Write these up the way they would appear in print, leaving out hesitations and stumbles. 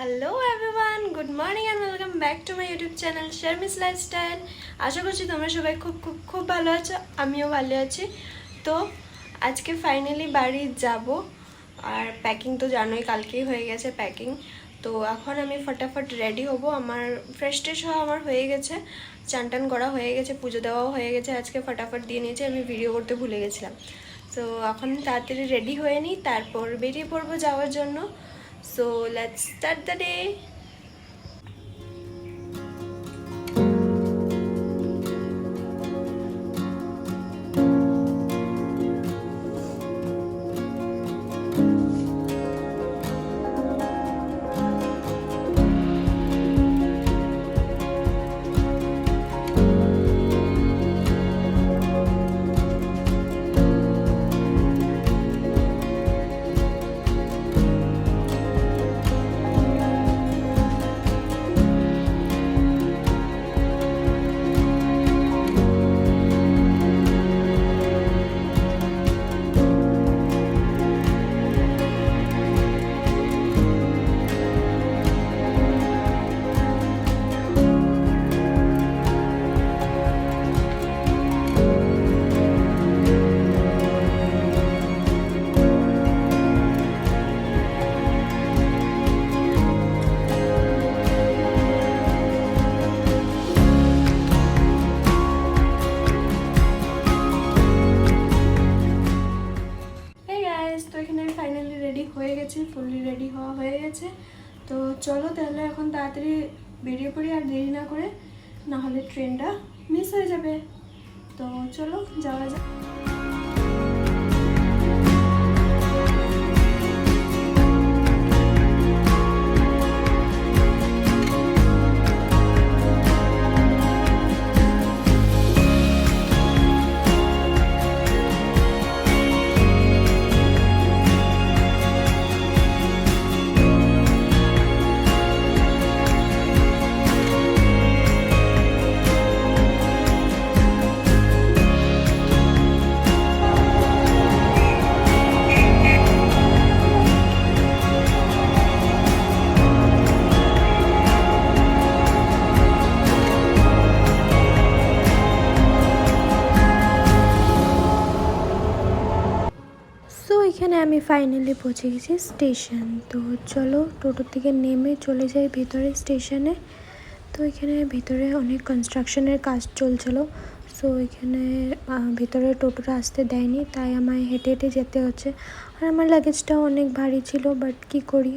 Hello everyone, good morning and welcome back to my YouTube channel Sharmi's lifestyle. আশা করছি তোমরা সবাই খুব খুব খুব ভালো আছো, আমিও ভালো আছি। তো আজকে ফাইনালি বাড়ি যাব, আর প্যাকিং তো জানোই কালকেই হয়ে গেছে প্যাকিং। তো এখন আমি ফটাফট রেডি হব। আমার ফ্রেশ ট্রেশ হওয়া আমার হয়ে গেছে, চান টান করা হয়ে গেছে, পুজো দেওয়াও হয়ে গেছে। আজকে ফটাফট দিয়ে নিয়েছি, আমি ভিডিও করতে ভুলে গেছিলাম। তো এখন তাড়াতাড়ি রেডি হয়ে নিই, তারপর বেরিয়ে পড়বো যাওয়ার জন্য। So let's start the day. তো এখানে আমি ফাইনালি রেডি হয়ে গেছি, ফুললি রেডি হওয়া হয়ে গেছে। তো চলো তাহলে এখন তাড়াতাড়ি বেরিয়ে পড়ি, আর দেরি না করে, না হলে ট্রেনটা মিস হয়ে যাবে। তো চলো যাওয়া যাক। তো এখানে আমি ফাইনালি পৌঁছে গেছি স্টেশন। তো চলো টোটো থেকে নেমে চলে যাই ভেতরে স্টেশনে। তো এখানে ভিতরে অনেক কনস্ট্রাকশনের কাজ চলছিল। সো এখানে ভিতরে টোটোটা আসতে দেয়নি, তাই আমায় হেঁটে হেঁটে যেতে হচ্ছে। আর আমার লাগেজটাও অনেক ভারী ছিল, বাট কী করি,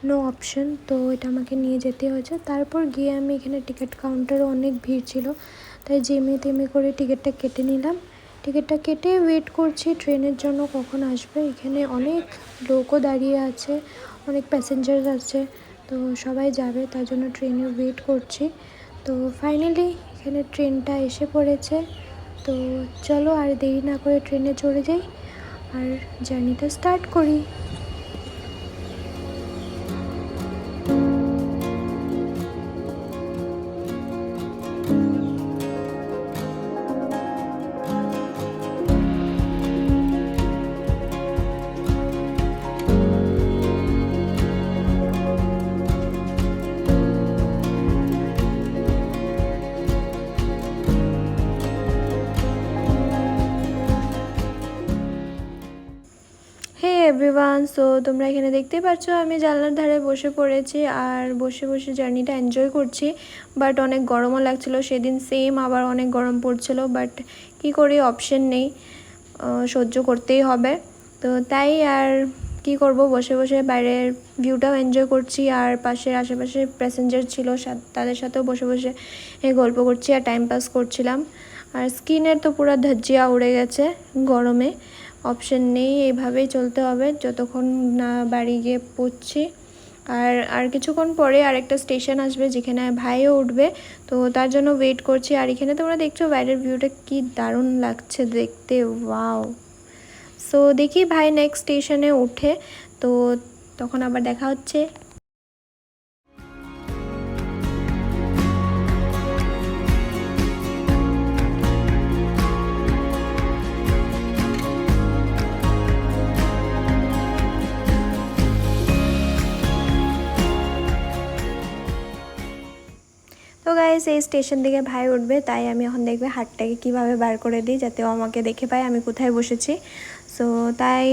নো অপশন, তো এটা আমাকে নিয়ে যেতে হয়েছে। তারপর গিয়ে আমি এখানে টিকিট কাউন্টারও অনেক ভিড় ছিল, তাই যেমনি তেমনি করে টিকিটটা কেটে নিলাম। টিকিটটা কেটে ওয়েট করছি ট্রেনের জন্য কখন আসবে। এখানে অনেক লোকও দাঁড়িয়ে আছে, অনেক প্যাসেঞ্জার আছে, তো সবাই যাবে, তার জন্য ট্রেনে ওয়েট করছি। তো ফাইনালি এখানে ট্রেনটা এসে পড়েছে। তো চলো আর দেরি না করে ট্রেনে চড়ে যাই আর জার্নিটা স্টার্ট করি। এভরিওয়ান, সো তোমরা এখানে দেখতেই পাচ্ছ আমি জানলার ধারে বসে পড়েছি আর বসে বসে জার্নিটা এনজয় করছি। বাট অনেক গরমও লাগছিল সেদিন, সেম আবার অনেক গরম পড়ছিল, বাট কি করি, অপশন নেই, সহ্য করতেই হবে। তো তাই আর কি করব, বসে বসে বাইরের ভিউটাও এনজয় করছি, আর পাশের আশেপাশে প্যাসেঞ্জার ছিল তাদের সাথেও বসে বসে গল্প করছি আর টাইম পাস করছিলাম। আর স্কিনের তো পুরো ধজ্জিয়া উড়ে গেছে গরমে, অপশন নেই, এইভাবেই চলতে হবে যতক্ষণ না বাড়ি গিয়ে পৌঁছছি। আর কিছুক্ষণ পরে আরেকটা স্টেশন আসবে যেখানে ভাইও উঠবে, তো তার জন্য ওয়েট করছি। আর এখানে তোমরা দেখছো বাইরের ভিউটা কি দারুণ লাগছে দেখতে, ওয়াও। সো দেখি ভাই নেক্সট স্টেশনে উঠে, তো তখন আবার দেখা হচ্ছে। গাইস এই স্টেশন থেকে ভাই উঠবে, তাই আমি এখন দেখবে হাতটাকে কীভাবে বার করে দিই যাতে ও আমাকে দেখে পায় আমি কোথায় বসেছি। সো তাই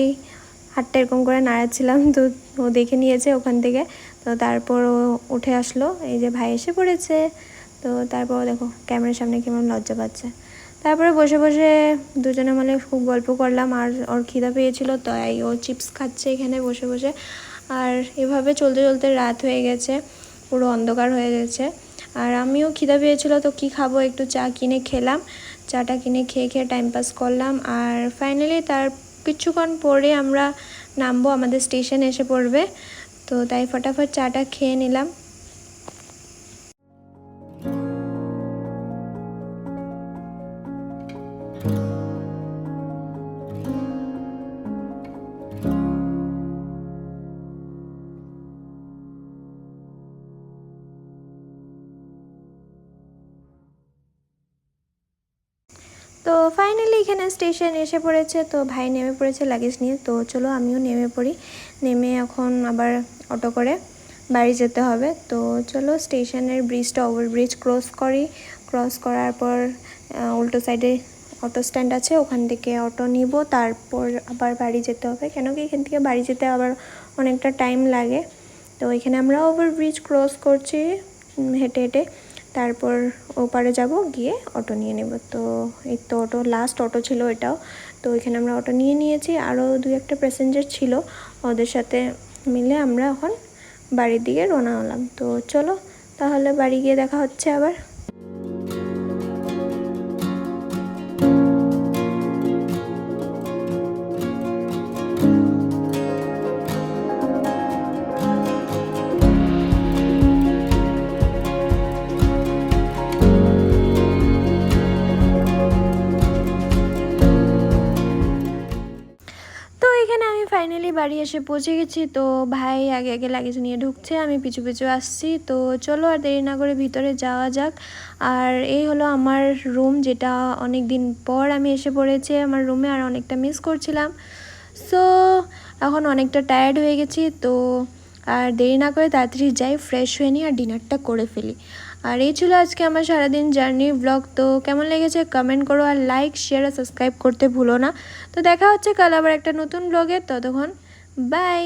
হাতটা এরকম করে নাড়াচ্ছিলাম, তো ও দেখে নিয়েছে ওখান থেকে। তো তারপর ও উঠে আসলো, এই যে ভাই এসে পড়েছে। তো তারপর দেখো ক্যামেরার সামনে কেমন লজ্জা পাচ্ছে। তারপরে বসে বসে দুজনে মিলে খুব গল্প করলাম, আর ওর খিদা পেয়েছিল তাই ও চিপস খাচ্ছে এখানে বসে বসে। আর এভাবে চলতে চলতে রাত হয়ে গেছে, পুরো অন্ধকার হয়ে গেছে। আর আমিও খিদা পেয়েছিল, তো কি খাবো, একটু চা কিনে খেলাম। চাটা কিনে খেয়ে খেয়ে টাইম পাস করলাম। আর ফাইনালি তার কিছুক্ষণ পরে আমরা নামবো, আমাদের স্টেশন এসে পড়বে। তো তাই ফটাফট চাটা খেয়ে নিলাম। তো ফাইনালি এখানে স্টেশন এসে পড়েছে, তো ভাই নেমে পড়েছে লাগেজ নিয়ে। তো চলো আমিও নেমে পড়ি, নেমে এখন আবার অটো করে বাড়ি যেতে হবে। তো চলো স্টেশনের ব্রিজটা, ওভারব্রিজ ক্রস করি। ক্রস করার পর উল্টো সাইডে অটো স্ট্যান্ড আছে, ওখান থেকে অটো নিব, তারপর আবার বাড়ি যেতে হবে। কেন কি এখান থেকে বাড়ি যেতে আবার অনেকটা টাইম লাগে। তো এখানে আমরা ওভারব্রিজ ক্রস করছি হেঁটে হেঁটে, তারপর ওপারে যাব, গিয়ে অটো নিয়ে নেব। তো এই তো অটো, লাস্ট অটো ছিল এটাও। তো এখানে আমরা অটো নিয়ে নিয়েছি, আরও 2-1 প্যাসেঞ্জার ছিল, ওদের সাথে মিলে আমরা এখন বাড়ির দিকে রওনা হলাম। তো চলো তাহলে বাড়ি গিয়ে দেখা হচ্ছে আবার। তো এখানে আমি ফাইনালি বাড়ি এসে পৌঁছে গেছি। তো ভাই আগে আগে লাগেজ নিয়ে ঢুকছে, আমি পিছু পিছু আসছি। তো চলো আর দেরি না করে ভিতরে যাওয়া যাক। আর এই হলো আমার রুম, যেটা অনেক দিন পর আমি এসে পড়েছি আমার রুমে, আর অনেকটা মিস করছিলাম। সো এখন অনেকটা টায়ার্ড হয়ে গেছি। তো আর দেরি না করে তাড়াতাড়ি যাই, ফ্রেশ হয়ে নিই আর ডিনারটা করে ফেলি। আর এই ছিল আজকে আমার সারাদিন জার্নি ব্লগ। তো কেমন লেগেছে কমেন্ট করো, আর লাইক শেয়ার আর সাবস্ক্রাইব করতে ভুলো না। তো দেখা হচ্ছে কাল আবার একটা নতুন ব্লগে, ততক্ষণ বাই।